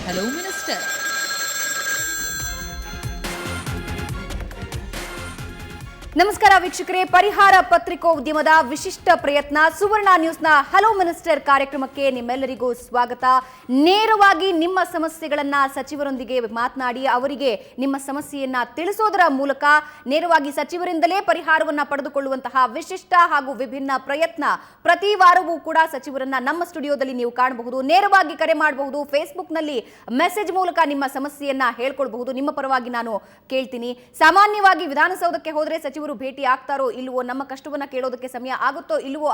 Hello, Minister. ನಮಸ್ಕಾರ ವೀಕ್ಷಕರೇ, ಪರಿಹಾರ ಪತ್ರಿಕೋದ್ಯಮದ ವಿಶಿಷ್ಟ ಪ್ರಯತ್ನ ಸುವರ್ಣ ನ್ಯೂಸ್ನ ಹಲೋ ಮಿನಿಸ್ಟರ್ ಕಾರ್ಯಕ್ರಮಕ್ಕೆ ನಿಮ್ಮೆಲ್ಲರಿಗೂ ಸ್ವಾಗತ. ನೇರವಾಗಿ ನಿಮ್ಮ ಸಮಸ್ಯೆಗಳನ್ನ ಸಚಿವರೊಂದಿಗೆ ಮಾತನಾಡಿ ಅವರಿಗೆ ನಿಮ್ಮ ಸಮಸ್ಯೆಯನ್ನ ತಿಳಿಸೋದರ ಮೂಲಕ ನೇರವಾಗಿ ಸಚಿವರಿಂದಲೇ ಪರಿಹಾರವನ್ನ ಪಡೆದುಕೊಳ್ಳುವಂತಹ ವಿಶಿಷ್ಟ ಹಾಗೂ ವಿಭಿನ್ನ ಪ್ರಯತ್ನ ಪ್ರತಿ ವಾರವೂ ಕೂಡ ಸಚಿವರನ್ನ ನಮ್ಮ ಸ್ಟುಡಿಯೋದಲ್ಲಿ ನೀವು ಕಾಣಬಹುದು. ನೇರವಾಗಿ ಕರೆ ಮಾಡಬಹುದು, ಫೇಸ್ಬುಕ್ನಲ್ಲಿ ಮೆಸೇಜ್ ಮೂಲಕ ನಿಮ್ಮ ಸಮಸ್ಯೆಯನ್ನ ಹೇಳ್ಕೊಳ್ಬಹುದು. ನಿಮ್ಮ ಪರವಾಗಿ ನಾನು ಕೇಳ್ತೀನಿ. ಸಾಮಾನ್ಯವಾಗಿ ವಿಧಾನಸೌಧಕ್ಕೆ ಹೋದ್ರೆ ಸಚಿವರು ಭೇಟಿ ಆಗ್ತಾರೋ ಇಲ್ವೋ, ನಮ್ಮ ಕಷ್ಟವನ್ನ ಕೇಳೋದಕ್ಕೆ ಸಮಯ ಆಗುತ್ತೋ ಇಲ್ವೋ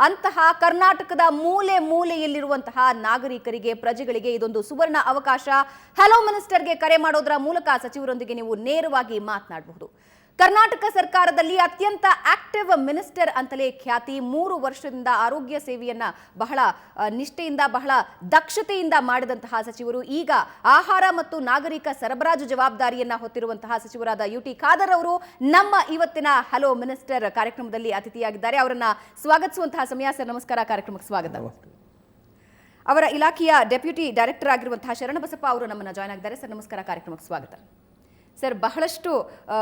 ಅಂತಹ ಕರ್ನಾಟಕದ ಮೂಲೆ ಮೂಲೆಯಲ್ಲಿರುವಂತಹ ನಾಗರಿಕರಿಗೆ, ಪ್ರಜೆಗಳಿಗೆ ಇದೊಂದು ಸುವರ್ಣ ಅವಕಾಶ. ಹಲೋ ಮಿನಿಸ್ಟರ್ಗೆ ಕರೆ ಮಾಡೋದರ ಮೂಲಕ ಸಚಿವರೊಂದಿಗೆ ನೀವು ನೇರವಾಗಿ ಮಾತನಾಡಬಹುದು. ಕರ್ನಾಟಕ ಸರ್ಕಾರದಲ್ಲಿ ಅತ್ಯಂತ ಆಕ್ಟಿವ್ ಮಿನಿಸ್ಟರ್ ಅಂತಲೇ ಖ್ಯಾತಿ. 3 ವರ್ಷದಿಂದ ಆರೋಗ್ಯ ಸೇವೆಯನ್ನ ಬಹಳ ನಿಷ್ಠೆಯಿಂದ, ಬಹಳ ದಕ್ಷತೆಯಿಂದ ಮಾಡಿದಂತಹ ಸಚಿವರು ಈಗ ಆಹಾರ ಮತ್ತು ನಾಗರಿಕ ಸರಬರಾಜು ಜವಾಬ್ದಾರಿಯನ್ನ ಹೊತ್ತಿರುವಂತಹ ಸಚಿವರಾದ ಯುಟಿ ಖಾದರ್ ಅವರು ನಮ್ಮ ಇವತ್ತಿನ ಹಲೋ ಮಿನಿಸ್ಟರ್ ಕಾರ್ಯಕ್ರಮದಲ್ಲಿ ಅತಿಥಿಯಾಗಿದ್ದಾರೆ. ಅವರನ್ನ ಸ್ವಾಗತಿಸುವಂತಹ ಸಮಯ. ಸರ್ ನಮಸ್ಕಾರ, ಕಾರ್ಯಕ್ರಮಕ್ಕೆ ಸ್ವಾಗತ. ಅವರ ಇಲಾಖೆಯ ಡೆಪ್ಯೂಟಿ ಡೈರೆಕ್ಟರ್ ಆಗಿರುವಂತಹ ಶರಣಬಸಪ್ಪ ಅವರು ನಮ್ಮನ್ನ ಜಾಯ್ನ್ ಆಗಿದ್ದಾರೆ. ಸರ್ ನಮಸ್ಕಾರ, ಕಾರ್ಯಕ್ರಮಕ್ಕೆ ಸ್ವಾಗತ. ಸರ್, ಬಹಳಷ್ಟು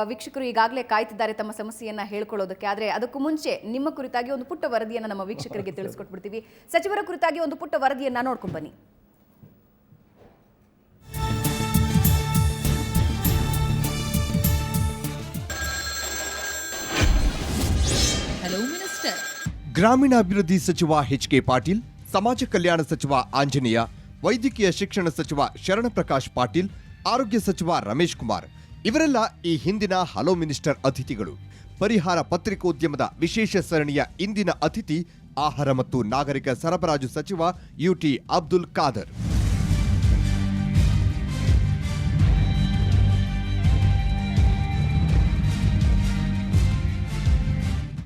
ವೀಕ್ಷಕರು ಈಗಾಗಲೇ ಕಾಯ್ತಿದ್ದಾರೆ ತಮ್ಮ ಸಮಸ್ಯೆಯನ್ನ ಹೇಳ್ಕೊಳ್ಳೋದಕ್ಕೆ. ಆದರೆ ಅದಕ್ಕೂ ಮುಂಚೆ ನಿಮ್ಮ ಕುರಿತಾಗಿ ಒಂದು ಪುಟ್ಟ ವರದಿಯನ್ನು ನಮ್ಮ ವೀಕ್ಷಕರಿಗೆ ತಿಳಿಸ್ಕೊಟ್ಬಿಡ್ತೀವಿ. ಸಚಿವರ ಕುರಿತಾಗಿ ಒಂದು ಪುಟ್ಟ ವರದಿಯನ್ನ ನೋಡ್ಕೊಂಡು ಬನ್ನಿ. Hello, Minister. ಗ್ರಾಮೀಣಾಭಿವೃದ್ಧಿ ಸಚಿವ ಎಚ್.ಕೆ. ಪಾಟೀಲ್, ಸಮಾಜ ಕಲ್ಯಾಣ ಸಚಿವ ಆಂಜನೇಯ, ವೈದ್ಯಕೀಯ ಶಿಕ್ಷಣ ಸಚಿವ ಶರಣಪ್ರಕಾಶ್ ಪಾಟೀಲ್, ಆರೋಗ್ಯ ಸಚಿವ ರಮೇಶ್ ಕುಮಾರ್ ಇವರೆಲ್ಲ ಈ ಹಿಂದಿನ ಹಲೋ ಮಿನಿಸ್ಟರ್ ಅತಿಥಿಗಳು. ಪರಿಹಾರ ಪತ್ರಿಕೋದ್ಯಮದ ವಿಶೇಷ ಸರಣಿಯ ಇಂದಿನ ಅತಿಥಿ ಆಹಾರ ಮತ್ತು ನಾಗರಿಕ ಸರಬರಾಜು ಸಚಿವ ಯುಟಿ ಅಬ್ದುಲ್ ಖಾದರ್.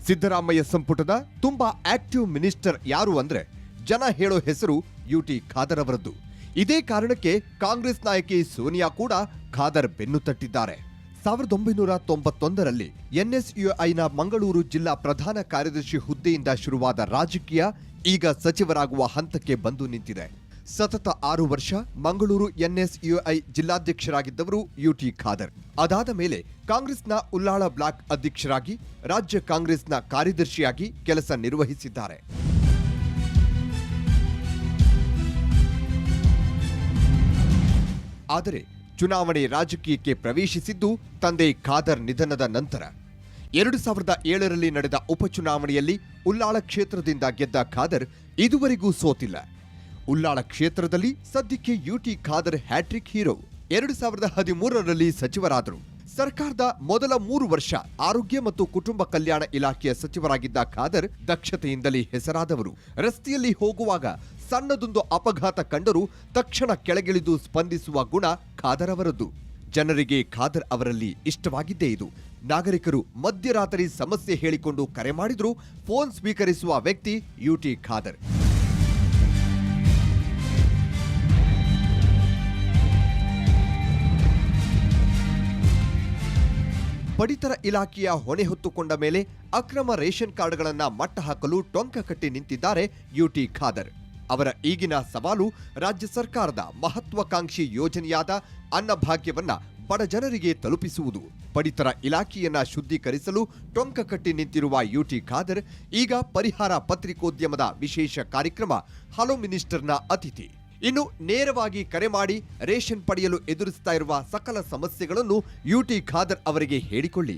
ಸಿದ್ದರಾಮಯ್ಯ ಸಂಪುಟದ ತುಂಬಾ ಆಕ್ಟಿವ್ ಮಿನಿಸ್ಟರ್ ಯಾರು ಅಂದ್ರೆ ಜನ ಹೇಳೋ ಹೆಸರು ಯುಟಿ ಖಾದರ್ ಅವರದ್ದು. ಇದೇ ಕಾರಣಕ್ಕೆ ಕಾಂಗ್ರೆಸ್ ನಾಯಕಿ ಸೋನಿಯಾ ಕೂಡ ಖಾದರ್ ಬೆನ್ನು ತಟ್ಟಿದ್ದಾರೆ. 1991ರಲ್ಲಿ ಎನ್ಎಸ್ಯುಐನ ಮಂಗಳೂರು ಜಿಲ್ಲಾ ಪ್ರಧಾನ ಕಾರ್ಯದರ್ಶಿ ಹುದ್ದೆಯಿಂದ ಶುರುವಾದ ರಾಜಕೀಯ ಈಗ ಸಚಿವರಾಗುವ ಹಂತಕ್ಕೆ ಬಂದು ನಿಂತಿದೆ. ಸತತ 6 ವರ್ಷ ಮಂಗಳೂರು ಎನ್ಎಸ್ಯುಐ ಜಿಲ್ಲಾಧ್ಯಕ್ಷರಾಗಿದ್ದವರು ಯುಟಿ ಖಾದರ್. ಅದಾದ ಮೇಲೆ ಕಾಂಗ್ರೆಸ್ನ ಉಲ್ಲಾಳ ಬ್ಲಾಕ್ ಅಧ್ಯಕ್ಷರಾಗಿ, ರಾಜ್ಯ ಕಾಂಗ್ರೆಸ್ನ ಕಾರ್ಯದರ್ಶಿಯಾಗಿ ಕೆಲಸ ನಿರ್ವಹಿಸಿದ್ದಾರೆ. ಆದರೆ ಚುನಾವಣೆ ರಾಜಕೀಯಕ್ಕೆ ಪ್ರವೇಶಿಸಿದ್ದು ತಂದೆ ಖಾದರ್ ನಿಧನದ ನಂತರ. 2007ರಲ್ಲಿ ನಡೆದ ಉಪಚುನಾವಣೆಯಲ್ಲಿ ಉಲ್ಲಾಳ ಕ್ಷೇತ್ರದಿಂದ ಗೆದ್ದ ಖಾದರ್ ಇದುವರೆಗೂ ಸೋತಿಲ್ಲ. ಉಲ್ಲಾಳ ಕ್ಷೇತ್ರದಲ್ಲಿ ಸದ್ಯಕ್ಕೆ ಯುಟಿ ಖಾದರ್ ಹ್ಯಾಟ್ರಿಕ್ ಹೀರೋ. 2013ರಲ್ಲಿ ಸಚಿವರಾದರು. ಸರ್ಕಾರದ ಮೊದಲ 3 ವರ್ಷ ಆರೋಗ್ಯ ಮತ್ತು ಕುಟುಂಬ ಕಲ್ಯಾಣ ಇಲಾಖೆಯ ಸಚಿವರಾಗಿದ್ದ ಖಾದರ್ ದಕ್ಷತೆಯಿಂದಲೇ ಹೆಸರಾದವರು. ರಸ್ತೆಯಲ್ಲಿ ಹೋಗುವಾಗ ಸಣ್ಣದೊಂದು ಅಪಘಾತ ಕಂಡರೂ ತಕ್ಷಣ ಕೆಳಗಿಳಿದು ಸ್ಪಂದಿಸುವ ಗುಣ ಖಾದರ್ ಅವರದ್ದು. ಜನರಿಗೆ ಖಾದರ್ ಅವರಲ್ಲಿ ಇಷ್ಟವಾಗಿದ್ದೇ ಇದು. ನಾಗರಿಕರು ಮಧ್ಯರಾತ್ರಿ ಸಮಸ್ಯೆ ಹೇಳಿಕೊಂಡು ಕರೆ ಮಾಡಿದ್ರೂ ಫೋನ್ ಸ್ವೀಕರಿಸುವ ವ್ಯಕ್ತಿ ಯುಟಿ ಖಾದರ್. ಪಡಿತರ ಇಲಾಖೆಯ ಹೊಣೆ ಹೊತ್ತುಕೊಂಡ ಮೇಲೆ ಅಕ್ರಮ ರೇಷನ್ ಕಾರ್ಡ್ಗಳನ್ನ ಮಟ್ಟ ಹಾಕಲು ಟೊಂಕ ಕಟ್ಟಿ ನಿಂತಿದ್ದಾರೆ ಯುಟಿ ಖಾದರ್. ಅವರ ಈಗಿನ ಸವಾಲು ರಾಜ್ಯ ಸರ್ಕಾರದ ಮಹತ್ವಾಕಾಂಕ್ಷಿ ಯೋಜನೆಯಾದ ಅನ್ನಭಾಗ್ಯವನ್ನ ಬಡ ಜನರಿಗೆ ತಲುಪಿಸುವುದು. ಪಡಿತರ ಇಲಾಖೆಯನ್ನ ಶುದ್ಧೀಕರಿಸಲು ಟೊಂಕ ಕಟ್ಟಿ ನಿಂತಿರುವ ಯುಟಿ ಖಾದರ್ ಈಗ ಪರಿಹಾರ ಪತ್ರಿಕೋದ್ಯಮದ ವಿಶೇಷ ಕಾರ್ಯಕ್ರಮ ಹಲೋ ಮಿನಿಸ್ಟರ್ನ ಅತಿಥಿ. ಇನ್ನು ನೇರವಾಗಿ ಕರೆ ಮಾಡಿ ರೇಷನ್ ಪಡೆಯಲು ಎದುರಿಸ್ತಾ ಇರುವ ಸಕಲ ಸಮಸ್ಯೆಗಳನ್ನು ಯುಟಿ ಖಾದರ್ ಅವರಿಗೆ ಹೇಳಿಕೊಳ್ಳಿ.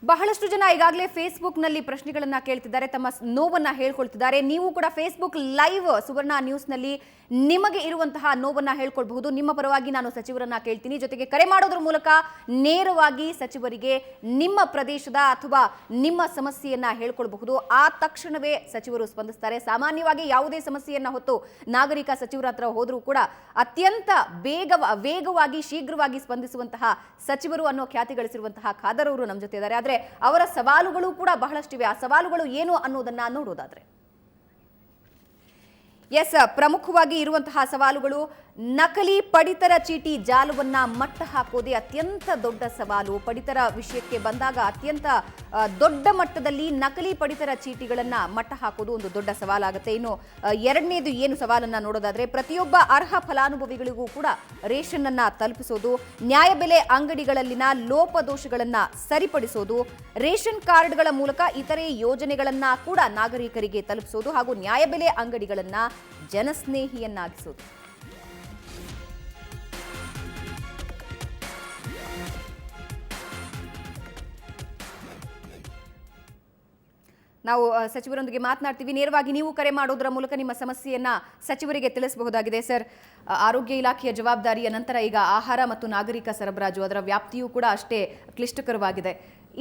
ಬಹಳಷ್ಟು ಜನ ಈಗಾಗಲೇ ಫೇಸ್ಬುಕ್ನಲ್ಲಿ ಪ್ರಶ್ನೆಗಳನ್ನ ಕೇಳ್ತಿದ್ದಾರೆ, ತಮ್ಮ ನೋವನ್ನ ಹೇಳ್ಕೊಳ್ತಿದ್ದಾರೆ. ನೀವು ಕೂಡ ಫೇಸ್ಬುಕ್ ಲೈವ್ ಸುವರ್ಣ ನ್ಯೂಸ್ನಲ್ಲಿ ನಿಮಗೆ ಇರುವಂತಹ ನೋವನ್ನ ಹೇಳ್ಕೊಳ್ಬಹುದು. ನಿಮ್ಮ ಪರವಾಗಿ ನಾನು ಸಚಿವರನ್ನ ಕೇಳ್ತೀನಿ. ಜೊತೆಗೆ ಕರೆ ಮಾಡೋದ್ರ ಮೂಲಕ ನೇರವಾಗಿ ಸಚಿವರಿಗೆ ನಿಮ್ಮ ಪ್ರದೇಶದ ಅಥವಾ ನಿಮ್ಮ ಸಮಸ್ಯೆಯನ್ನ ಹೇಳ್ಕೊಳ್ಬಹುದು. ಆ ತಕ್ಷಣವೇ ಸಚಿವರು ಸ್ಪಂದಿಸ್ತಾರೆ. ಸಾಮಾನ್ಯವಾಗಿ ಯಾವುದೇ ಸಮಸ್ಯೆಯನ್ನ ಹೊತ್ತು ನಾಗರಿಕ ಸಚಿವರ ಹತ್ರ ಹೋದ್ರೂ ಕೂಡ ಅತ್ಯಂತ ವೇಗವಾಗಿ ಶೀಘ್ರವಾಗಿ ಸ್ಪಂದಿಸುವಂತಹ ಸಚಿವರು ಅನ್ನೋ ಖ್ಯಾತಿ ಗಳಿಸಿರುವಂತಹ ಖಾದರ್ ಅವರು ನಮ್ಮ ಜೊತೆ ಇದ್ದಾರೆ. ಆದ್ರೆ ಅವರ ಸವಾಲುಗಳು ಕೂಡ ಬಹಳಷ್ಟಿವೆ. ಆ ಸವಾಲುಗಳು ಏನು ಅನ್ನೋದನ್ನ ನೋಡೋದಾದ್ರೆ, ಪ್ರಮುಖವಾಗಿ ಇರುವಂತಹ ಸವಾಲುಗಳು ನಕಲಿ ಪಡಿತರ ಚೀಟಿ ಜಾಲವನ್ನ ಮಟ್ಟ ಹಾಕೋದೇ ಅತ್ಯಂತ ದೊಡ್ಡ ಸವಾಲು. ಪಡಿತರ ವಿಷಯಕ್ಕೆ ಬಂದಾಗ ಅತ್ಯಂತ ದೊಡ್ಡ ಮಟ್ಟದಲ್ಲಿ ನಕಲಿ ಪಡಿತರ ಚೀಟಿಗಳನ್ನ ಮಟ್ಟ ಹಾಕೋದು ಒಂದು ದೊಡ್ಡ ಸವಾಲಾಗುತ್ತೆ. ಇನ್ನು ಎರಡನೇದು ಏನು ಸವಾಲನ್ನ ನೋಡೋದಾದ್ರೆ, ಪ್ರತಿಯೊಬ್ಬ ಅರ್ಹ ಫಲಾನುಭವಿಗಳಿಗೂ ಕೂಡ ರೇಷನ್ ಅನ್ನ ತಲುಪಿಸೋದು, ನ್ಯಾಯಬೆಲೆ ಅಂಗಡಿಗಳಲ್ಲಿನ ಲೋಪದೋಷಗಳನ್ನ ಸರಿಪಡಿಸೋದು, ರೇಷನ್ ಕಾರ್ಡ್ಗಳ ಮೂಲಕ ಇತರೆ ಯೋಜನೆಗಳನ್ನ ಕೂಡ ನಾಗರಿಕರಿಗೆ ತಲುಪಿಸೋದು ಹಾಗೂ ನ್ಯಾಯಬೆಲೆ ಅಂಗಡಿಗಳನ್ನ ಜನಸ್ನೇಹಿಯನ್ನಾಗಿಸೋದು. ನಾವು ಸಚಿವರೊಂದಿಗೆ ಮಾತನಾಡ್ತೀವಿ. ನೇರವಾಗಿ ನೀವು ಕರೆ ಮಾಡೋದರ ಮೂಲಕ ನಿಮ್ಮ ಸಮಸ್ಯೆಯನ್ನ ಸಚಿವರಿಗೆ ತಿಳಿಸಬಹುದಾಗಿದೆ. ಸರ್, ಆರೋಗ್ಯ ಇಲಾಖೆಯ ಜವಾಬ್ದಾರಿಯ ನಂತರ ಈಗ ಆಹಾರ ಮತ್ತು ನಾಗರಿಕ ಸರಬರಾಜು ಅದರ ವ್ಯಾಪ್ತಿಯೂ ಕೂಡ ಅಷ್ಟೇ ಕ್ಲಿಷ್ಟಕರವಾಗಿದೆ.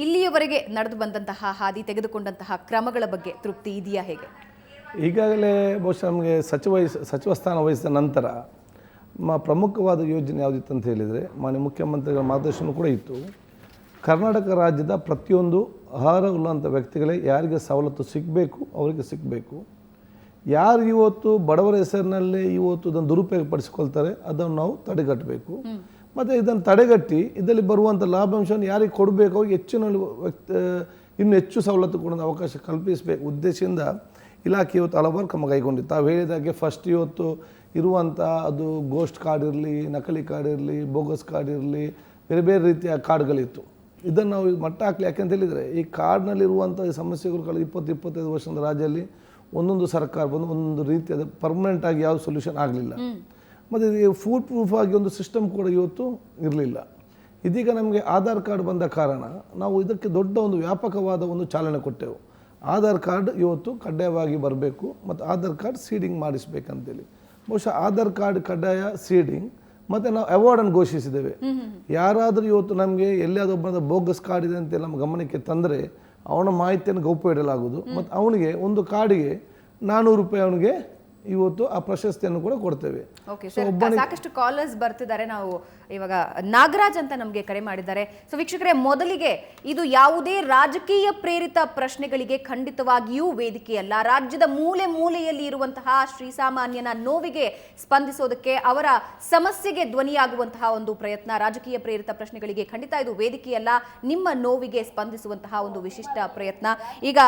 ಇಲ್ಲಿಯವರೆಗೆ ನಡೆದು ಬಂದಂತಹ ಹಾದಿ, ತೆಗೆದುಕೊಂಡಂತಹ ಕ್ರಮಗಳ ಬಗ್ಗೆ ತೃಪ್ತಿ ಇದೆಯಾ, ಹೇಗೆ? ಈಗಾಗಲೇ ಬಹುಶಃ ನಮಗೆ ಸಚಿವ ಸ್ಥಾನ ವಹಿಸಿದ ನಂತರ ಪ್ರಮುಖವಾದ ಯೋಜನೆ ಯಾವುದಿತ್ತು ಅಂತ ಹೇಳಿದರೆ, ಮಾನ್ಯ ಮುಖ್ಯಮಂತ್ರಿಗಳ ಮಾರ್ಗದರ್ಶನ ಕೂಡ ಇತ್ತು. ಕರ್ನಾಟಕ ರಾಜ್ಯದ ಪ್ರತಿಯೊಂದು ಅರ್ಹರುಳ್ಳಂಥ ವ್ಯಕ್ತಿಗಳೇ ಯಾರಿಗೆ ಸವಲತ್ತು ಸಿಗಬೇಕು ಅವರಿಗೆ ಸಿಗಬೇಕು. ಯಾರು ಇವತ್ತು ಬಡವರ ಹೆಸರಿನಲ್ಲಿ ಇವತ್ತು ಇದನ್ನು ದುರುಪಯೋಗಪಡಿಸಿಕೊಳ್ತಾರೆ ಅದನ್ನು ನಾವು ತಡೆಗಟ್ಟಬೇಕು. ಮತ್ತು ಇದನ್ನು ತಡೆಗಟ್ಟಿ ಇದರಲ್ಲಿ ಬರುವಂಥ ಲಾಭಾಂಶವನ್ನು ಯಾರಿಗೆ ಕೊಡಬೇಕು ಅವ್ರಿಗೆ ಇನ್ನೂ ಹೆಚ್ಚು ಸವಲತ್ತು ಕೊಡೋ ಅವಕಾಶ ಕಲ್ಪಿಸಬೇಕು ಉದ್ದೇಶದಿಂದ ಇಲಾಖೆ ಇವತ್ತು ಹಲವಾರು ಕ್ರಮ ಕೈಗೊಂಡಿತ್ತು. ತಾವು ಹೇಳಿದಾಗೆ ಫಸ್ಟ್ ಇವತ್ತು ಇರುವಂಥ ಅದು ಗೋಸ್ಟ್ ಕಾರ್ಡ್ ಇರಲಿ, ನಕಲಿ ಕಾರ್ಡ್ ಇರಲಿ, ಬೋಗಸ್ ಕಾರ್ಡ್ ಇರಲಿ, ಬೇರೆ ಬೇರೆ ರೀತಿಯ ಕಾರ್ಡ್ಗಳಿತ್ತು. ಇದನ್ನು ನಾವು ಮಟ್ಟ ಹಾಕಲಿ. ಯಾಕೆಂತ ಹೇಳಿದರೆ ಈ ಕಾರ್ಡ್ನಲ್ಲಿರುವಂಥ ಸಮಸ್ಯೆಗಳು ಕಳೆದ 20-25 ವರ್ಷದ ರಾಜ್ಯದಲ್ಲಿ ಒಂದೊಂದು ಸರ್ಕಾರ ಬಂದು ಒಂದೊಂದು ರೀತಿಯಾದ ಪರ್ಮನೆಂಟಾಗಿ ಯಾವ ಸೊಲ್ಯೂಷನ್ ಆಗಲಿಲ್ಲ. ಮತ್ತು ಫೂಡ್ ಪ್ರೂಫ್ ಆಗಿ ಒಂದು ಸಿಸ್ಟಮ್ ಕೂಡ ಇವತ್ತು ಇರಲಿಲ್ಲ. ಇದೀಗ ನಮಗೆ ಆಧಾರ್ ಕಾರ್ಡ್ ಬಂದ ಕಾರಣ ನಾವು ಇದಕ್ಕೆ ದೊಡ್ಡ ಒಂದು ವ್ಯಾಪಕವಾದ ಒಂದು ಚಾಲನೆ ಕೊಟ್ಟೆವು. ಆಧಾರ್ ಕಾರ್ಡ್ ಇವತ್ತು ಕಡ್ಡಾಯವಾಗಿ ಬರಬೇಕು ಮತ್ತು ಆಧಾರ್ ಕಾರ್ಡ್ ಸೀಡಿಂಗ್ ಮಾಡಿಸ್ಬೇಕಂತೇಳಿ. ಬಹುಶಃ ಆಧಾರ್ ಕಾರ್ಡ್ ಕಡ್ಡಾಯ, ಸೀಡಿಂಗ್ ಮತ್ತು ನಾವು ಅವಾರ್ಡನ್ನು ಘೋಷಿಸಿದ್ದೇವೆ. ಯಾರಾದರೂ ಇವತ್ತು ನಮಗೆ ಎಲ್ಲಿಯಾದೊಬ್ಬರದ ಬೋಗಸ್ ಕಾರ್ಡ್ ಇದೆ ಅಂತ ನಮ್ಮ ಗಮನಕ್ಕೆ ತಂದರೆ ಅವನ ಮಾಹಿತಿಯನ್ನು ಗೌಪ್ಯ ಇಡಲಾಗುವುದು ಮತ್ತು ಅವನಿಗೆ ಒಂದು ಕಾರ್ಡಿಗೆ 400 ರೂಪಾಯಿ ಅವನಿಗೆ ಇವತ್ತು ಆ ಪ್ರಶಸ್ತಿಯನ್ನು ಕೂಡ ಕೊಡ್ತೇವೆ. ಸಾಕಷ್ಟು ಕಾಲರ್ಸ್ ಬರ್ತಿದ್ದಾರೆ. ನಾವು ಇವಾಗ ನಾಗರಾಜ್ ಅಂತ ನಮಗೆ ಕರೆ ಮಾಡಿದ್ದಾರೆ. ಸೊ ವೀಕ್ಷಕರೇ, ಮೊದಲಿಗೆ ಇದು ಯಾವುದೇ ರಾಜಕೀಯ ಪ್ರೇರಿತ ಪ್ರಶ್ನೆಗಳಿಗೆ ಖಂಡಿತವಾಗಿಯೂ ವೇದಿಕೆಯಲ್ಲ. ರಾಜ್ಯದ ಮೂಲೆ ಮೂಲೆಯಲ್ಲಿ ಇರುವಂತಹ ಶ್ರೀಸಾಮಾನ್ಯನ ನೋವಿಗೆ ಸ್ಪಂದಿಸೋದಕ್ಕೆ, ಅವರ ಸಮಸ್ಯೆಗೆ ಧ್ವನಿಯಾಗುವಂತಹ ಒಂದು ಪ್ರಯತ್ನ. ರಾಜಕೀಯ ಪ್ರೇರಿತ ಪ್ರಶ್ನೆಗಳಿಗೆ ಖಂಡಿತ ಇದು ವೇದಿಕೆಯಲ್ಲ, ನಿಮ್ಮ ನೋವಿಗೆ ಸ್ಪಂದಿಸುವಂತಹ ಒಂದು ವಿಶಿಷ್ಟ ಪ್ರಯತ್ನ. ಈಗ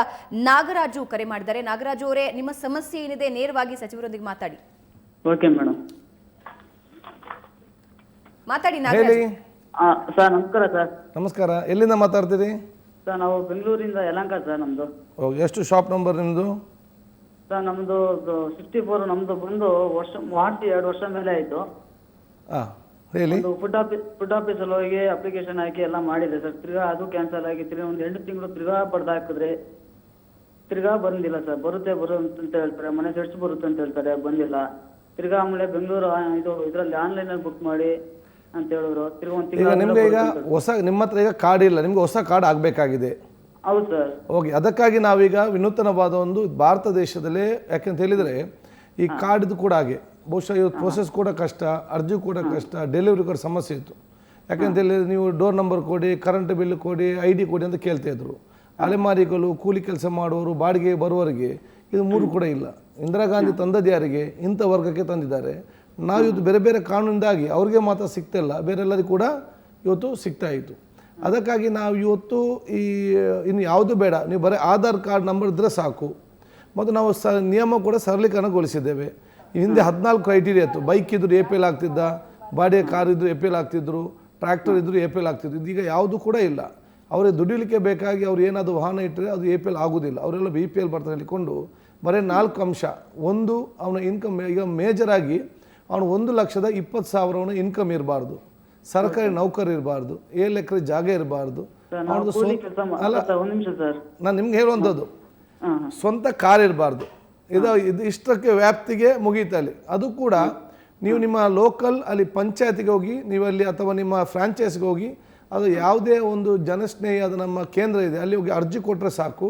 ನಾಗರಾಜು ಕರೆ ಮಾಡಿದ್ದಾರೆ. ನಾಗರಾಜು ಅವರೇ, ನಿಮ್ಮ ಸಮಸ್ಯೆ ಏನಿದೆ ನೇರವಾಗಿ ಸಚಿವರೊಂದಿಗೆ ಮಾತಾಡಿ. ಓಕೆ ಮೇಡಮ್, ಮಾತಾಡಿ. ಹೇಳಿ ಸರ್. ನಮಸ್ಕಾರ ಸರ್. ನಮಸ್ಕಾರ. ಎಲ್ಲಿಂದ ಮಾತಾಡ್ತೀರಿ? ಸರ್ ನಾವು ಬೆಂಗಳೂರಿಂದ ಯಲಹಂಕ ಸರ್ ನಮ್ಮದು. ಎಷ್ಟು ಶಾಪ್ ನಂಬರ್ ನಿಮ್ಮದು? ಸರ್ ನಮ್ಮದು 64. ನಮ್ಮದು ಬಂದು ಮಾಡಿ 2 ವರ್ಷ ಮೇಲೆ ಆಯಿತು. ಹೇಳಿ. ಫುಡ್ ಆಫೀಸಲ್ಲಿ ಹೋಗಿ ಅಪ್ಲಿಕೇಶನ್ ಹಾಕಿ ಎಲ್ಲ ಮಾಡಿದೆ ಸರ್. ತಿರ್ಗಾ ಅದು ಕ್ಯಾನ್ಸಲ್ ಆಗಿ ತಿರ್ಗಾ ಒಂದು 8 ತಿಂಗಳು ತಿರ್ಗಾ ಬಡ್ದು ಹಾಕಿದ್ರೆ ತಿರ್ಗಾ ಬಂದಿಲ್ಲ ಸರ್. ಬರುತ್ತೆ ಅಂತ ಹೇಳ್ತಾರೆ, ಮನೆ ಸೆಟ್ಸ್ ಬರುತ್ತೆ ಅಂತ ಹೇಳ್ತಾರೆ, ಬಂದಿಲ್ಲ. ತಿರ್ಗಾ ಆಮೇಲೆ ಬೆಂಗಳೂರು ಇದರಲ್ಲಿ ಆನ್ಲೈನಲ್ಲಿ ಬುಕ್ ಮಾಡಿ ಅಂತ ಹೇಳಿದ್ರು. ತಿರ್ಗಾ ಒಂದು ಈಗ ನಿಮ್ಗೆ ಈಗ ಹೊಸ ನಿಮ್ಮ ಹತ್ರ ಈಗ ಕಾರ್ಡ್ ಇಲ್ಲ, ನಿಮ್ಗೆ ಹೊಸ ಕಾರ್ಡ್ ಆಗಬೇಕಾಗಿದೆ. ಹೌದು ಸರ್. ಓಕೆ, ಅದಕ್ಕಾಗಿ ನಾವೀಗ ವಿನೂತನವಾದ ಒಂದು ಭಾರತ ದೇಶದಲ್ಲೇ, ಯಾಕೆಂತ ಹೇಳಿದರೆ ಈ ಕಾರ್ಡ್ದು ಕೂಡ ಹಾಗೆ ಬಹುಶಃ ಇವತ್ತು ಪ್ರೋಸೆಸ್ ಕೂಡ ಕಷ್ಟ, ಅರ್ಜಿ ಕೂಡ ಕಷ್ಟ, ಡೆಲಿವರಿ ಕೂಡ ಸಮಸ್ಯೆ ಇತ್ತು. ಯಾಕೆಂತ ಹೇಳಿದ್ರೆ ನೀವು ಡೋರ್ ನಂಬರ್ ಕೊಡಿ, ಕರೆಂಟ್ ಬಿಲ್ ಕೊಡಿ, ID ಕೊಡಿ ಅಂತ ಕೇಳ್ತಾ ಇದ್ರು. ಅಲೆಮಾರಿಗಳು, ಕೂಲಿ ಕೆಲಸ ಮಾಡುವವರು, ಬಾಡಿಗೆ ಬರುವವರಿಗೆ ಇದು 3 ಕೂಡ ಇಲ್ಲ. ಇಂದಿರಾ ಗಾಂಧಿ ತಂದದ್ದು ಯಾರಿಗೆ? ಇಂಥ ವರ್ಗಕ್ಕೆ ತಂದಿದ್ದಾರೆ. ನಾವು ಇವತ್ತು ಬೇರೆ ಬೇರೆ ಕಾನೂನಿಂದಾಗಿ ಅವ್ರಿಗೆ ಮಾತ್ರ ಸಿಗ್ತಿಲ್ಲ, ಬೇರೆಲ್ಲರಿಗೂ ಕೂಡ ಇವತ್ತು ಸಿಗ್ತಾ ಇತ್ತು. ಅದಕ್ಕಾಗಿ ನಾವು ಇವತ್ತು ಇನ್ನು ಯಾವುದು ಬೇಡ, ನೀವು ಬರೀ ಆಧಾರ್ ಕಾರ್ಡ್ ನಂಬರ್ ಇದ್ದರೆ ಸಾಕು. ಮತ್ತು ನಾವು ನಿಯಮ ಕೂಡ ಸರಳೀಕರಣಗೊಳಿಸಿದ್ದೇವೆ. ಹಿಂದೆ 14 ಕ್ರೈಟೀರಿಯಾ ಇತ್ತು. ಬೈಕ್ ಇದ್ದರೂ APL ಆಗ್ತಿದ್ದ, ಬಾಡಿಗೆ ಕಾರ್ ಇದ್ದರೂ APL ಆಗ್ತಿದ್ರು, ಟ್ರ್ಯಾಕ್ಟರ್ ಇದ್ದರೂ APL ಆಗ್ತಿದ್ರು. ಇದೀಗ ಯಾವುದು ಕೂಡ ಇಲ್ಲ. ಅವರಿಗೆ ದುಡಿಲಿಕ್ಕೆ ಬೇಕಾಗಿ ಅವ್ರು ಏನಾದರೂ ವಾಹನ ಇಟ್ಟರೆ ಅದು APL ಆಗೋದಿಲ್ಲ. ಅವರೆಲ್ಲ BPL ಬರ್ತಾರೆ ಹೇಳಿಕೊಂಡು ಬರೀ 4 ಅಂಶ. ಒಂದು, ಅವನ ಇನ್ಕಮ್ ಈಗ ಮೇಜರಾಗಿ ಅವನು 1,20,000 ಇನ್ಕಮ್ ಇರಬಾರ್ದು, ಸರ್ಕಾರಿ ನೌಕರಿ ಇರಬಾರ್ದು, 7 ಎಕರೆ ಜಾಗ ಇರಬಾರ್ದು. ನಾನು ನಿಮ್ಗೆ ಹೇಳುವಂಥದ್ದು, ಸ್ವಂತ ಕಾರ್ ಇರಬಾರ್ದು. ಇದು ಇಷ್ಟಕ್ಕೆ ವ್ಯಾಪ್ತಿಗೆ ಮುಗೀತಲ್ಲಿ. ಅದು ಕೂಡ ನೀವು ನಿಮ್ಮ ಲೋಕಲ್ ಅಲ್ಲಿ ಪಂಚಾಯತಿಗೆ ಹೋಗಿ, ನೀವಲ್ಲಿ ಅಥವಾ ನಿಮ್ಮ ಫ್ರಾಂಚೈಸ್ಗೆ ಹೋಗಿ, ಅದು ಯಾವುದೇ ಒಂದು ಜನಸ್ನೇಹಿಯಾದ ನಮ್ಮ ಕೇಂದ್ರ ಇದೆ ಅಲ್ಲಿ ಹೋಗಿ ಅರ್ಜಿ ಕೊಟ್ಟರೆ ಸಾಕು.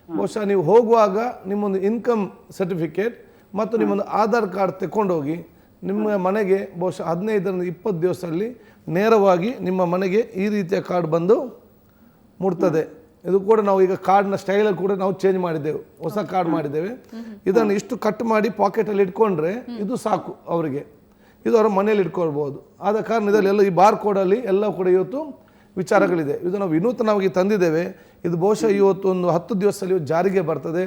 ಬಹುಶಃ ನೀವು ಹೋಗುವಾಗ ನಿಮ್ಮೊಂದು ಇನ್ಕಮ್ ಸರ್ಟಿಫಿಕೇಟ್ ಮತ್ತು ನಿಮ್ಮೊಂದು ಆಧಾರ್ ಕಾರ್ಡ್ ತಗೊಂಡೋಗಿ ನಿಮ್ಮ ಮನೆಗೆ ಬಹುಶಃ 15-20 ದಿವಸದಲ್ಲಿ ನೇರವಾಗಿ ನಿಮ್ಮ ಮನೆಗೆ ಈ ರೀತಿಯ ಕಾರ್ಡ್ ಬಂದು ಮುಟ್ತದೆ. ಇದು ಕೂಡ ನಾವು ಈಗ ಕಾರ್ಡ್ನ ಸ್ಟೈಲಲ್ಲಿ ಕೂಡ ನಾವು ಚೇಂಜ್ ಮಾಡಿದ್ದೇವೆ, ಹೊಸ ಕಾರ್ಡ್ ಮಾಡಿದ್ದೇವೆ. ಇದನ್ನು ಇಷ್ಟು ಕಟ್ ಮಾಡಿ ಪಾಕೆಟಲ್ಲಿ ಇಟ್ಕೊಂಡ್ರೆ ಇದು ಸಾಕು ಅವರಿಗೆ. ಇದು ಅವರ ಮನೇಲಿ ಇಟ್ಕೊಳ್ಬೋದು. ಆದ ಕಾರಣ ಇದರಲ್ಲಿ ಎಲ್ಲ ಈ ಬಾರ್ ಕೋಡಲ್ಲಿ ಎಲ್ಲ ಕೂಡ ಇವತ್ತು ವಿಚಾರಗಳಿದೆ. ಇದು ನಾವು ವಿನೂತನವಾಗಿ ತಂದಿದ್ದೇವೆ. ಇದು ಬಹುಶಃ ಇವತ್ತು ಒಂದು 10 ದಿವಸದಲ್ಲಿ ಜಾರಿಗೆ ಬರ್ತದೆ.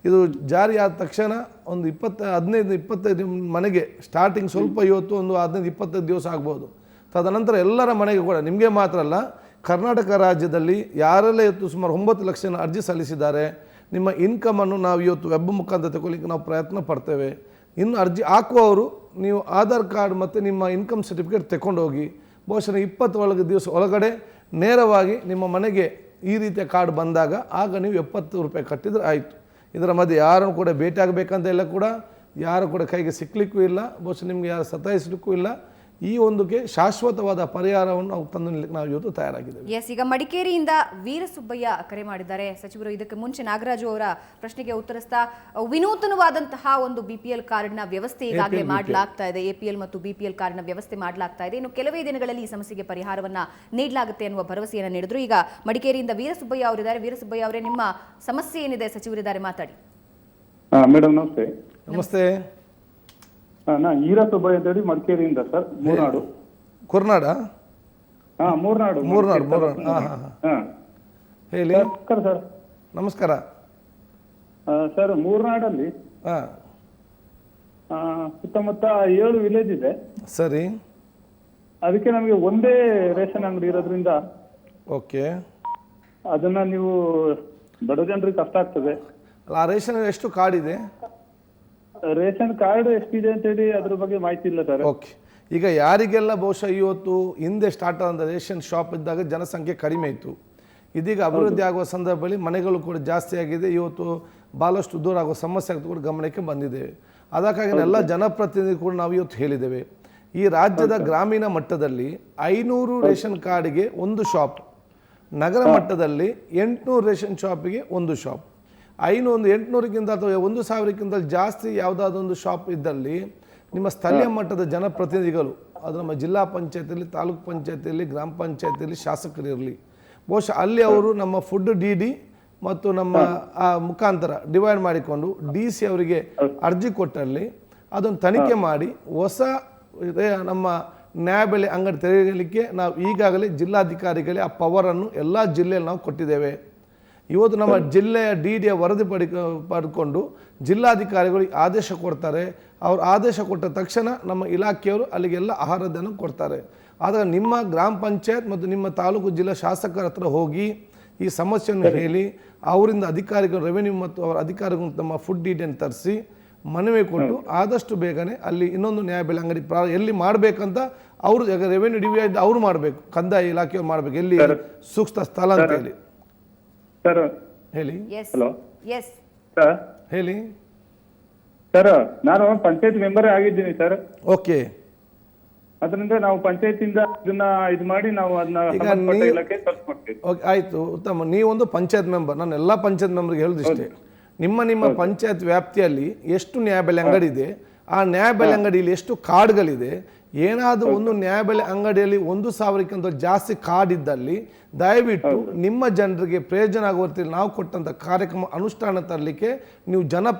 ಇದು ಜಾರಿ ಆದ ತಕ್ಷಣ ಒಂದು 15-25 ಮನೆಗೆ ಸ್ಟಾರ್ಟಿಂಗ್ ಸ್ವಲ್ಪ ಇವತ್ತು ಒಂದು 15-25 ದಿವಸ ಆಗ್ಬೋದು. ತದನಂತರ ಎಲ್ಲರ ಮನೆಗೆ ಕೂಡ, ನಿಮಗೆ ಮಾತ್ರ ಅಲ್ಲ, ಕರ್ನಾಟಕ ರಾಜ್ಯದಲ್ಲಿ ಯಾರೆಲ್ಲ ಇವತ್ತು ಸುಮಾರು 9 ಲಕ್ಷ ಜನ ಅರ್ಜಿ ಸಲ್ಲಿಸಿದ್ದಾರೆ, ನಿಮ್ಮ ಇನ್ಕಮನ್ನು ನಾವು ಇವತ್ತು ವೆಬ್ ಮುಖಾಂತರ ತಗೊಳ್ಳಿಕ್ಕೆ ನಾವು ಪ್ರಯತ್ನ ಪಡ್ತೇವೆ. ಇನ್ನು ಅರ್ಜಿ ಹಾಕುವವರು ನೀವು ಆಧಾರ್ ಕಾರ್ಡ್ ಮತ್ತು ನಿಮ್ಮ ಇನ್ಕಮ್ ಸರ್ಟಿಫಿಕೇಟ್ ತಗೊಂಡೋಗಿ ಬಹುಶಃ 20 ದಿವಸ ಒಳಗಡೆ ನೇರವಾಗಿ ನಿಮ್ಮ ಮನೆಗೆ ಈ ರೀತಿಯ ಕಾರ್ಡ್ ಬಂದಾಗ ಆಗ ನೀವು 70 ರೂಪಾಯಿ ಕಟ್ಟಿದ್ರೆ ಆಯಿತು. ಇದರ ಮಧ್ಯೆ ಯಾರನ್ನು ಕೂಡ ಭೇಟಿ ಆಗಬೇಕಂತ ಎಲ್ಲ ಕೂಡ ಯಾರು ಕೂಡ ಕೈಗೆ ಸಿಕ್ಕಲಿಕ್ಕೂ ಇಲ್ಲ, ಬಹುಶಃ ನಿಮಗೆ ಯಾರು ಸತಾಯಿಸಲಿಕ್ಕೂ ಇಲ್ಲ. ಈ ಒಂದಕ್ಕೆ ಶಾಶ್ವತವಾದ ಪರಿಹಾರವನ್ನು ನಾವು ತಂದು ನಾವು ಇವತ್ತು ತಯಾರಾಗಿದ್ದೇವೆ. ಎಸ್, ಈಗ ಮಡಿಕೇರಿಯಿಂದ ವೀರಸುಬ್ಬಯ್ಯ ಕರೆ ಮಾಡಿದ್ದಾರೆ. ಸಚಿವರು ಇದಕ್ಕೆ ಮುಂಚೆ ನಾಗರಾಜು ಅವರ ಪ್ರಶ್ನೆಗೆ ಉತ್ತರಿಸ್ತಾ ವಿನೂತನವಾದಂತಹ ಒಂದು BPL ಕಾರ್ಡ್ನ ವ್ಯವಸ್ಥೆ ಈಗಾಗಲೇ ಮಾಡಲಾಗ್ತಾ ಇದೆ. APL ಮತ್ತು BPL ಕಾರ್ಡ್ನ ವ್ಯವಸ್ಥೆ ಮಾಡಲಾಗ್ತಾ ಇದೆ. ಇನ್ನು ಕೆಲವೇ ದಿನಗಳಲ್ಲಿ ಈ ಸಮಸ್ಯೆಗೆ ಪರಿಹಾರವನ್ನ ನೀಡಲಾಗುತ್ತೆ ಅನ್ನುವ ಭರವಸೆಯನ್ನು ನೀಡಿದ್ರು. ಈಗ ಮಡಿಕೇರಿಯಿಂದ ವೀರಸುಬ್ಬಯ್ಯ ಅವರಿದ್ದಾರೆ. ವೀರಸುಬ್ಬಯ್ಯ ಅವರೇ, ನಿಮ್ಮ ಸಮಸ್ಯೆ ಏನಿದೆ? ಸಚಿವರಿದ್ದಾರೆ, ಮಾತಾಡಿ. ಮೇಡಮ್ ನಮಸ್ತೆ. ನಮಸ್ತೆ. ನಾ ಈರಸುಬ್ಬಯ್ಯ ಅಂತ ಹೇಳಿ ಮಡಿಕೇರಿಯಿಂದ ಸರ್, ಮೂರ್ನಾಡು. ಕುರ್ನಾಡ? ಮೂರ್ನಾಡು. ಹೇಳಿ. ನಮಸ್ಕಾರ ಸರ್. ನಮಸ್ಕಾರ ಸರ್, ಮೂರ್ನಾಡಲ್ಲಿ ಸುತ್ತಮುತ್ತ 7 ವಿಲೇಜ್ ಇದೆ. ಸರಿ. ಅದಕ್ಕೆ ನಮಗೆ ಒಂದೇ ರೇಷನ್ ಅಂಗಡಿ ಇರೋದ್ರಿಂದ ಓಕೆ, ಅದನ್ನ ನೀವು ಬಡ ಜನರಿಗೆ ಕಷ್ಟ ಆಗ್ತದೆ. ಆ ರೇಷನ್ ಎಷ್ಟು ಕಾರ್ಡ್ ಇದೆ? ರೇಷನ್ ಕಾರ್ಡ್ ಎಷ್ಟಿದೆ ಅಂತ ಹೇಳಿ ಅದ್ರ ಬಗ್ಗೆ ಮಾಹಿತಿ ಇಲ್ಲ ಸರ್. ಓಕೆ, ಈಗ ಯಾರಿಗೆಲ್ಲ ಬಹುಶಃ ಇವತ್ತು ಹಿಂದೆ ಸ್ಟಾರ್ಟ್ ಆದ ರೇಷನ್ ಶಾಪ್ ಇದ್ದಾಗ ಜನಸಂಖ್ಯೆ ಕಡಿಮೆ ಇತ್ತು. ಇದೀಗ ಅಭಿವೃದ್ಧಿ ಆಗುವ ಸಂದರ್ಭದಲ್ಲಿ ಮನೆಗಳು ಕೂಡ ಜಾಸ್ತಿ ಆಗಿದೆ. ಇವತ್ತು ಭಾಳಷ್ಟು ದೂರ ಆಗುವ ಸಮಸ್ಯೆ ಕೂಡ ಗಮನಕ್ಕೆ ಬಂದಿದ್ದೇವೆ. ಅದಕ್ಕಾಗಿ ಎಲ್ಲ ಜನಪ್ರತಿನಿಧಿ ಕೂಡ ನಾವು ಇವತ್ತು ಹೇಳಿದ್ದೇವೆ, ಈ ರಾಜ್ಯದ ಗ್ರಾಮೀಣ ಮಟ್ಟದಲ್ಲಿ 500 ರೇಷನ್ ಕಾರ್ಡ್ಗೆ ಒಂದು ಶಾಪ್, ನಗರ ಮಟ್ಟದಲ್ಲಿ 800 ರೇಷನ್ ಶಾಪಿಗೆ ಒಂದು ಶಾಪ್, 800ಕ್ಕಿಂತ ಅಥವಾ 1000ಕ್ಕಿಂತ ಜಾಸ್ತಿ ಯಾವುದಾದೊಂದು ಶಾಪ್ ಇದ್ದಲ್ಲಿ ನಿಮ್ಮ ಸ್ಥಳೀಯ ಮಟ್ಟದ ಜನಪ್ರತಿನಿಧಿಗಳು, ಅದು ನಮ್ಮ ಜಿಲ್ಲಾ ಪಂಚಾಯತಿಯಲ್ಲಿ, ತಾಲೂಕು ಪಂಚಾಯತಿಯಲ್ಲಿ, ಗ್ರಾಮ ಪಂಚಾಯತಿಯಲ್ಲಿ ಶಾಸಕರಿರಲಿ, ಬಹುಶಃ ಅಲ್ಲಿ ಅವರು ನಮ್ಮ ಫುಡ್ DD ಮತ್ತು ನಮ್ಮ ಆ ಮುಖಾಂತರ ಡಿವೈಡ್ ಮಾಡಿಕೊಂಡು DC ಅವರಿಗೆ ಅರ್ಜಿ ಕೊಟ್ಟಲ್ಲಿ ಅದನ್ನು ತನಿಖೆ ಮಾಡಿ ಹೊಸ ನಮ್ಮ ನ್ಯಾಯಬೆಲೆ ಅಂಗಡಿ ತೆರೆಯಲಿಕ್ಕೆ ನಾವು ಈಗಾಗಲೇ ಜಿಲ್ಲಾಧಿಕಾರಿಗಳೇ ಆ ಪವರನ್ನು ಎಲ್ಲ ಜಿಲ್ಲೆಯಲ್ಲಿ ನಾವು ಕೊಟ್ಟಿದ್ದೇವೆ. ಇವತ್ತು ನಮ್ಮ ಜಿಲ್ಲೆಯ DDಯ ವರದಿ ಪಡ್ಕೊಂಡು ಜಿಲ್ಲಾಧಿಕಾರಿಗಳು ಆದೇಶ ಕೊಡ್ತಾರೆ. ಅವರು ಆದೇಶ ಕೊಟ್ಟ ತಕ್ಷಣ ನಮ್ಮ ಇಲಾಖೆಯವರು ಅಲ್ಲಿಗೆಲ್ಲ ಆಹಾರವನ್ನು ಕೊಡ್ತಾರೆ. ಆದರೆ ನಿಮ್ಮ ಗ್ರಾಮ ಪಂಚಾಯತ್ ಮತ್ತು ನಿಮ್ಮ ತಾಲೂಕು ಜಿಲ್ಲಾ ಶಾಸಕರ ಹತ್ರ ಹೋಗಿ ಈ ಸಮಸ್ಯೆಯನ್ನು ಹೇಳಿ ಅವರಿಂದ ಅಧಿಕಾರಿಗಳು, ರೆವೆನ್ಯೂ ಮತ್ತು ಅವರ ಅಧಿಕಾರಿಗಳು ನಮ್ಮ ಫುಡ್ DDಯನ್ನು ತರಿಸಿ ಮನವಿ ಕೊಟ್ಟು ಆದಷ್ಟು ಬೇಗನೆ ಅಲ್ಲಿ ಇನ್ನೊಂದು ನ್ಯಾಯಬೆಲೆ ಅಂಗಡಿ ಎಲ್ಲಿ ಮಾಡಬೇಕಂತ ಅವರು ರೆವೆನ್ಯೂ ಡಿವಿಷನ್ ಅವರು ಮಾಡಬೇಕು, ಕಂದಾಯ ಇಲಾಖೆಯವರು ಮಾಡಬೇಕು, ಎಲ್ಲಿ ಸೂಕ್ತ ಸ್ಥಳ ಅಂತ ಹೇಳಿ. ಸರ್ ಹೇಳಿ. ಹಲೋ. ಸರ್ ಹೇಳಿ. ಸರ್, ನಾನು ಪಂಚಾಯತ್ ಮೆಂಬರ್ ಆಗಿದ್ದೀನಿ ಸರ್. ಓಕೆ, ಅದರಿಂದ ನಾವು ಪಂಚಾಯತಿಂದ ಇದನ್ನ ಇದು ಮಾಡಿ ನಾವು ಅದನ್ನ ಇಲಾಖೆ ತಲುಪಿಸ್ಕೊಡ್ತೀವಿ. ಓಕೆ, ಆಯ್ತು, ಉತ್ತಮ. ನೀವೊಂದು ಪಂಚಾಯತ್ ಮೆಂಬರ್. ನಾನು ಎಲ್ಲ ಪಂಚಾಯತ್ ಮೆಂಬರ್ಗೆ ಹೇಳೋದಿಷ್ಟೇ, ನಿಮ್ಮ ಪಂಚಾಯತ್ ವ್ಯಾಪ್ತಿಯಲ್ಲಿ ಎಷ್ಟು ನ್ಯಾಯಬೆಲೆ ಅಂಗಡಿ ಇದೆ, ಆ ನ್ಯಾಯಬೆಲೆ ಅಂಗಡಿಯಲ್ಲಿ ಎಷ್ಟು ಕಾರ್ಡ್ಗಳಿದೆ, ಏನಾದರೂ ಒಂದು ನ್ಯಾಯಬೆಲೆ ಅಂಗಡಿಯಲ್ಲಿ 1000ಕ್ಕಿಂತ ಜಾಸ್ತಿ ಕಾರ್ಡ್ ಇದ್ದಲ್ಲಿ ದಯವಿಟ್ಟು ನಿಮ್ಮ ಜನರಿಗೆ ಪ್ರಯೋಜನ ಆಗುವ ರೀತಿಯಲ್ಲಿ ನಾವು ಕೊಟ್ಟಂಥ ಕಾರ್ಯಕ್ರಮ ಅನುಷ್ಠಾನ ತರಲಿಕ್ಕೆ ನೀವು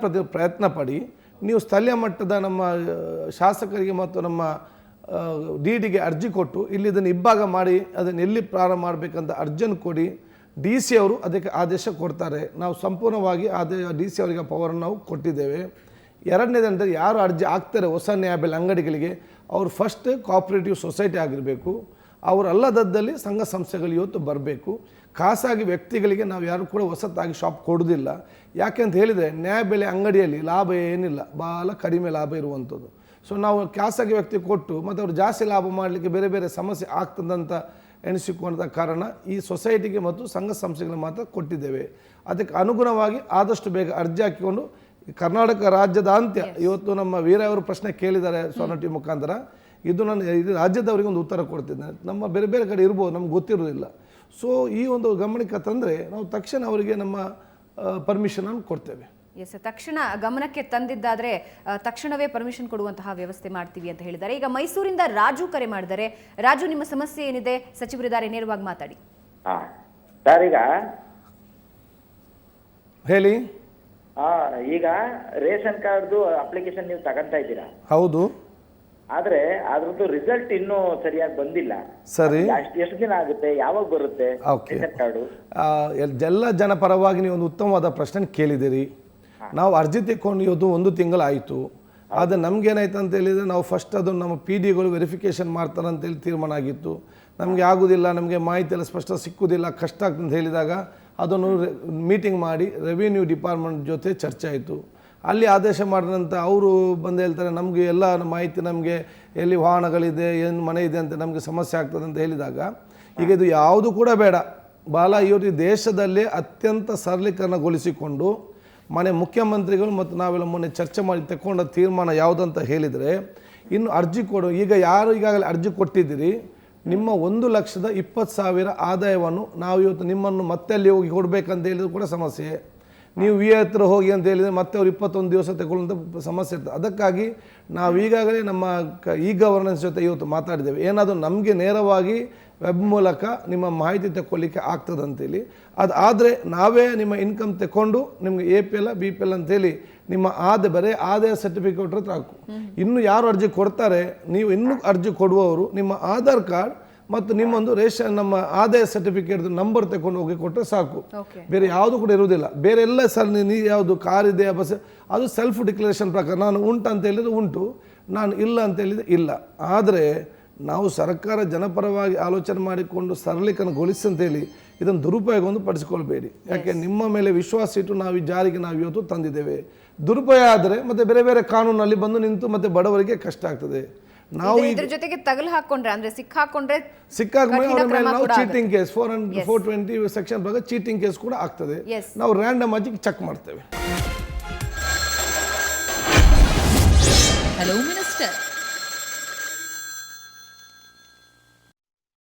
ಪ್ರಯತ್ನ ಪಡಿ. ನೀವು ಸ್ಥಳೀಯ ಮಟ್ಟದ ನಮ್ಮ ಶಾಸಕರಿಗೆ ಮತ್ತು ನಮ್ಮ DDಗೆ ಅರ್ಜಿ ಕೊಟ್ಟು ಇಲ್ಲಿ ಇದನ್ನು ಇಬ್ಬಾಗ ಮಾಡಿ ಅದನ್ನು ಎಲ್ಲಿ ಪ್ರಾರಂಭ ಮಾಡಬೇಕಂತ ಅರ್ಜಿಯನ್ನು ಕೊಡಿ. DC ಅವರು ಅದಕ್ಕೆ ಆದೇಶ ಕೊಡ್ತಾರೆ. ನಾವು ಸಂಪೂರ್ಣವಾಗಿ DC ಅವರಿಗೆ ಪವರನ್ನು ನಾವು ಕೊಟ್ಟಿದ್ದೇವೆ. ಎರಡನೇದಂದರೆ ಯಾರು ಅರ್ಜಿ ಆಗ್ತಾರೆ ಹೊಸ ನ್ಯಾಯಬೆಲೆ ಅಂಗಡಿಗಳಿಗೆ, ಅವರು ಫಸ್ಟ್ ಕೋಆಪರೇಟಿವ್ ಸೊಸೈಟಿ ಆಗಿರಬೇಕು. ಅವರಲ್ಲದಲ್ಲಿ ಸಂಘ ಸಂಸ್ಥೆಗಳು ಇವತ್ತು ಬರಬೇಕು. ಖಾಸಗಿ ವ್ಯಕ್ತಿಗಳಿಗೆ ನಾವು ಯಾರು ಕೂಡ ಹೊಸತಾಗಿ ಶಾಪ್ ಕೊಡೋದಿಲ್ಲ. ಯಾಕೆ ಅಂತ ಹೇಳಿದರೆ ನ್ಯಾಯಬೆಲೆ ಅಂಗಡಿಯಲ್ಲಿ ಲಾಭ ಏನಿಲ್ಲ, ಭಾಳ ಕಡಿಮೆ ಲಾಭ ಇರುವಂಥದ್ದು. ಸೊ ನಾವು ಖಾಸಗಿ ವ್ಯಕ್ತಿ ಕೊಟ್ಟು ಮತ್ತು ಅವರು ಜಾಸ್ತಿ ಲಾಭ ಮಾಡಲಿಕ್ಕೆ ಬೇರೆ ಬೇರೆ ಸಮಸ್ಯೆ ಆಗ್ತದಂತ ಎಣಿಸಿಕೊಂಡ ಕಾರಣ ಈ ಸೊಸೈಟಿಗೆ ಮತ್ತು ಸಂಘ ಸಂಸ್ಥೆಗಳಿಗೆ ಮಾತ್ರ ಕೊಟ್ಟಿದ್ದೇವೆ. ಅದಕ್ಕೆ ಅನುಗುಣವಾಗಿ ಆದಷ್ಟು ಬೇಗ ಅರ್ಜಿ ಹಾಕಿಕೊಂಡು ಕರ್ನಾಟಕ ರಾಜ್ಯದಾದ್ಯಂತ ಇವತ್ತು ನಮ್ಮ ವೀರ ಅವರು ಪ್ರಶ್ನೆ ಕೇಳಿದ್ದಾರೆ ಸ್ವರ್ಣ ಟಿ ಮುಖಾಂತರ, ಇದು ನಾನು ರಾಜ್ಯದವರಿಗೆ ಒಂದು ಉತ್ತರ ಕೊಡ್ತಿದ್ದೇನೆ. ನಮ್ಮ ಬೇರೆ ಬೇರೆ ಕಡೆ ಇರ್ಬೋದು, ನಮ್ಗೆ ಗೊತ್ತಿರೋದಿಲ್ಲ. ಸೊ ಈ ಒಂದು ಗಮನಕ್ಕೆ ತಂದರೆ ನಾವು ತಕ್ಷಣ ಅವರಿಗೆ ನಮ್ಮ ಪರ್ಮಿಷನನ್ನು ಕೊಡ್ತೇವೆ. ಎಸ್, ತಕ್ಷಣ ಗಮನಕ್ಕೆ ತಂದಿದ್ದಾದರೆ ತಕ್ಷಣವೇ ಪರ್ಮಿಷನ್ ಕೊಡುವಂತಹ ವ್ಯವಸ್ಥೆ ಮಾಡ್ತೀವಿ ಅಂತ ಹೇಳಿದ್ದಾರೆ. ಈಗ ಮೈಸೂರಿಂದ ರಾಜು ಕರೆ ಮಾಡಿದ್ದಾರೆ. ರಾಜು, ನಿಮ್ಮ ಸಮಸ್ಯೆ ಏನಿದೆ? ಸಚಿವರಿದ್ದಾರೆ, ನೇರವಾಗಿ ಮಾತಾಡಿ. ಸರ್, ಈಗ ಹೇಳಿ. ಈಗ ರೇಷನ್ ಕಾರ್ಡ್ದು ಅಪ್ಲಿಕೇಶನ್ ನೀವು ತಗೊಂತಾ ಇದ್ದೀರಾ? ಹೌದು. ಆದ್ರೆ ಅದ್ರದ್ದು ರಿಸಲ್ಟ್ ಇನ್ನೂ ಸರಿಯಾಗಿ ಬಂದಿಲ್ಲ. ಸರಿ, ಎಷ್ಟು ದಿನ ಆಗುತ್ತೆ, ಯಾವಾಗ ಬರುತ್ತೆ ಓಕೆ. Ration card? ಎಲ್ಲ ಜನ ಪರವಾಗಿ ನೀವು ಒಂದು ಉತ್ತಮವಾದ ಪ್ರಶ್ನೆ ಕೇಳಿದಿರಿ. ನಾವು ಅರ್ಜಿ ತೆಕ್ಕೊಂಡು ಇವತ್ತು 1 ತಿಂಗಳು ಆಯಿತು. ಆದರೆ ನಮಗೇನಾಯ್ತು ಅಂತ ಹೇಳಿದರೆ ನಾವು ಫಸ್ಟ್ ಅದನ್ನು ನಮ್ಮ ಪಿ ಡಿಗಳು ವೆರಿಫಿಕೇಷನ್ ಮಾಡ್ತಾರೆ ಅಂತೇಳಿ ತೀರ್ಮಾನ ಆಗಿತ್ತು. ನಮಗೆ ಆಗೋದಿಲ್ಲ, ನಮಗೆ ಮಾಹಿತಿ ಎಲ್ಲ ಸ್ಪಷ್ಟ ಸಿಕ್ಕುವುದಿಲ್ಲ, ಕಷ್ಟ ಆಗ್ತದೆ ಅಂತ ಹೇಳಿದಾಗ ಅದನ್ನು ಮೀಟಿಂಗ್ ಮಾಡಿ ರೆವಿನ್ಯೂ ಡಿಪಾರ್ಟ್ಮೆಂಟ್ ಜೊತೆ ಚರ್ಚೆ ಆಯಿತು. ಅಲ್ಲಿ ಆದೇಶ ಮಾಡಿದಂಥ ಅವರು ಬಂದು ಹೇಳ್ತಾರೆ ನಮಗೆ ಎಲ್ಲ ಮಾಹಿತಿ, ನಮಗೆ ಎಲ್ಲಿ ವಾಹನಗಳಿದೆ, ಏನು ಮನೆ ಇದೆ ಅಂತ ನಮಗೆ ಸಮಸ್ಯೆ ಆಗ್ತದೆ ಅಂತ ಹೇಳಿದಾಗ ಈಗ ಇದು ಯಾವುದು ಕೂಡ ಬೇಡ, ಇವತ್ತು ದೇಶದಲ್ಲೇ ಅತ್ಯಂತ ಸರಳೀಕರಣಗೊಳಿಸಿಕೊಂಡು ಮನೆ ಮುಖ್ಯಮಂತ್ರಿಗಳು ಮತ್ತು ನಾವೆಲ್ಲ ಮೊನ್ನೆ ಚರ್ಚೆ ಮಾಡಿ ತಗೊಂಡ ತೀರ್ಮಾನ ಯಾವುದಂತ ಹೇಳಿದರೆ, ಇನ್ನು ಅರ್ಜಿ ಕೊಡು, ಈಗ ಯಾರು ಈಗಾಗಲೇ ಅರ್ಜಿ ಕೊಟ್ಟಿದ್ದೀರಿ, ನಿಮ್ಮ 1,20,000 ಆದಾಯವನ್ನು ನಾವು ಇವತ್ತು ನಿಮ್ಮನ್ನು ಮತ್ತೆ ಅಲ್ಲಿ ಹೋಗಿ ಕೊಡಬೇಕಂತ ಹೇಳಿದ್ರು ಕೂಡ ಸಮಸ್ಯೆ. ನೀವು ಹತ್ರ ಹೋಗಿ ಅಂತ ಹೇಳಿದರೆ ಮತ್ತೆ ಅವ್ರು 21 ದಿವಸ ತಗೊಳ್ಳುವಂಥ ಸಮಸ್ಯೆ ಇರ್ತದೆ. ಅದಕ್ಕಾಗಿ ನಾವು ಈಗಾಗಲೇ ನಮ್ಮ ಗವರ್ನೆನ್ಸ್ ಜೊತೆ ಇವತ್ತು ಮಾತಾಡಿದ್ದೇವೆ. ಏನಾದರೂ ನಮಗೆ ನೇರವಾಗಿ ವೆಬ್ ಮೂಲಕ ನಿಮ್ಮ ಮಾಹಿತಿ ತಗೊಳ್ಳಿಕ್ಕೆ ಆಗ್ತದೆ ಅಂತೇಳಿ. ಅದು ಆದರೆ ನಾವೇ ನಿಮ್ಮ ಇನ್ಕಮ್ ತಗೊಂಡು ನಿಮಗೆ APL BPL ಅಂತೇಳಿ ನಿಮ್ಮ ಆದಾಯ ಸರ್ಟಿಫಿಕೇಟ್ ಹತ್ರ ಹಾಕು. ಇನ್ನು ಯಾರು ಅರ್ಜಿ ಕೊಡ್ತಾರೆ, ನೀವು ಇನ್ನೂ ಅರ್ಜಿ ಕೊಡುವವರು ನಿಮ್ಮ ಆಧಾರ್ ಕಾರ್ಡ್ ಮತ್ತು ನಿಮ್ಮೊಂದು ರೇಷನ್ ನಮ್ಮ ಆದಾಯ ಸರ್ಟಿಫಿಕೇಟ್ ನಂಬರ್ ತಗೊಂಡು ಹೋಗಿ ಕೊಟ್ಟರೆ ಸಾಕು. ಬೇರೆ ಯಾವುದು ಕೂಡ ಇರುವುದಿಲ್ಲ. ಬೇರೆ ಎಲ್ಲ ನೀವು ಯಾವುದು ಕಾರ್ ಇದೆ, ಬಸ್, ಅದು ಸೆಲ್ಫ್ ಡಿಕ್ಲರೇಷನ್ ಪ್ರಕಾರ ನಾನು ಉಂಟು ಅಂತ ಹೇಳಿದರೆ ಉಂಟು, ನಾನು ಇಲ್ಲ ಅಂತ ಹೇಳಿದರೆ ಇಲ್ಲ. ಆದರೆ ನಾವು ಸರ್ಕಾರ ಜನಪರವಾಗಿ ಆಲೋಚನೆ ಮಾಡಿಕೊಂಡು ಸರಳೀಕರಣಗೊಳಿಸಿ ಅಂತೇಳಿ ಇದನ್ನು ದುರುಪಯೋಗವನ್ನು ಪಡಿಸಿಕೊಳ್ಬೇಡಿ. ಯಾಕೆ ನಿಮ್ಮ ಮೇಲೆ ವಿಶ್ವಾಸ ಇಟ್ಟು ನಾವು ಈ ಜಾರಿಗೆ ನಾವು ಇವತ್ತು ತಂದಿದ್ದೇವೆ. ದುರುಪಯೋಗ ಆದರೆ ಮತ್ತೆ ಬೇರೆ ಬೇರೆ ಕಾನೂನಲ್ಲಿ ಬಂದು ನಿಂತು ಮತ್ತೆ ಬಡವರಿಗೆ ಕಷ್ಟ ಆಗ್ತದೆ. ನಾವು ಇದ್ರ ಜೊತೆಗೆ ತಗಲು ಹಾಕೊಂಡ್ರೆ ಅಂದ್ರೆ ಸಿಕ್ಕಾಕೊಂಡ್ರೆ ಅವರ ಮೇಲೆ ನಾವು ಚೀಟಿಂಗ್ ಕೇಸ್ 420 ಸೆಕ್ಷನ್ ಪ್ರಕಾರ ಚೀಟಿಂಗ್ ಕೇಸ್ ಕೂಡ ಆಗ್ತದೆ. ನಾವು ರ್ಯಾಂಡಮ್ ಆಗಿ ಚೆಕ್ ಮಾಡ್ತೇವೆ. Hello minister.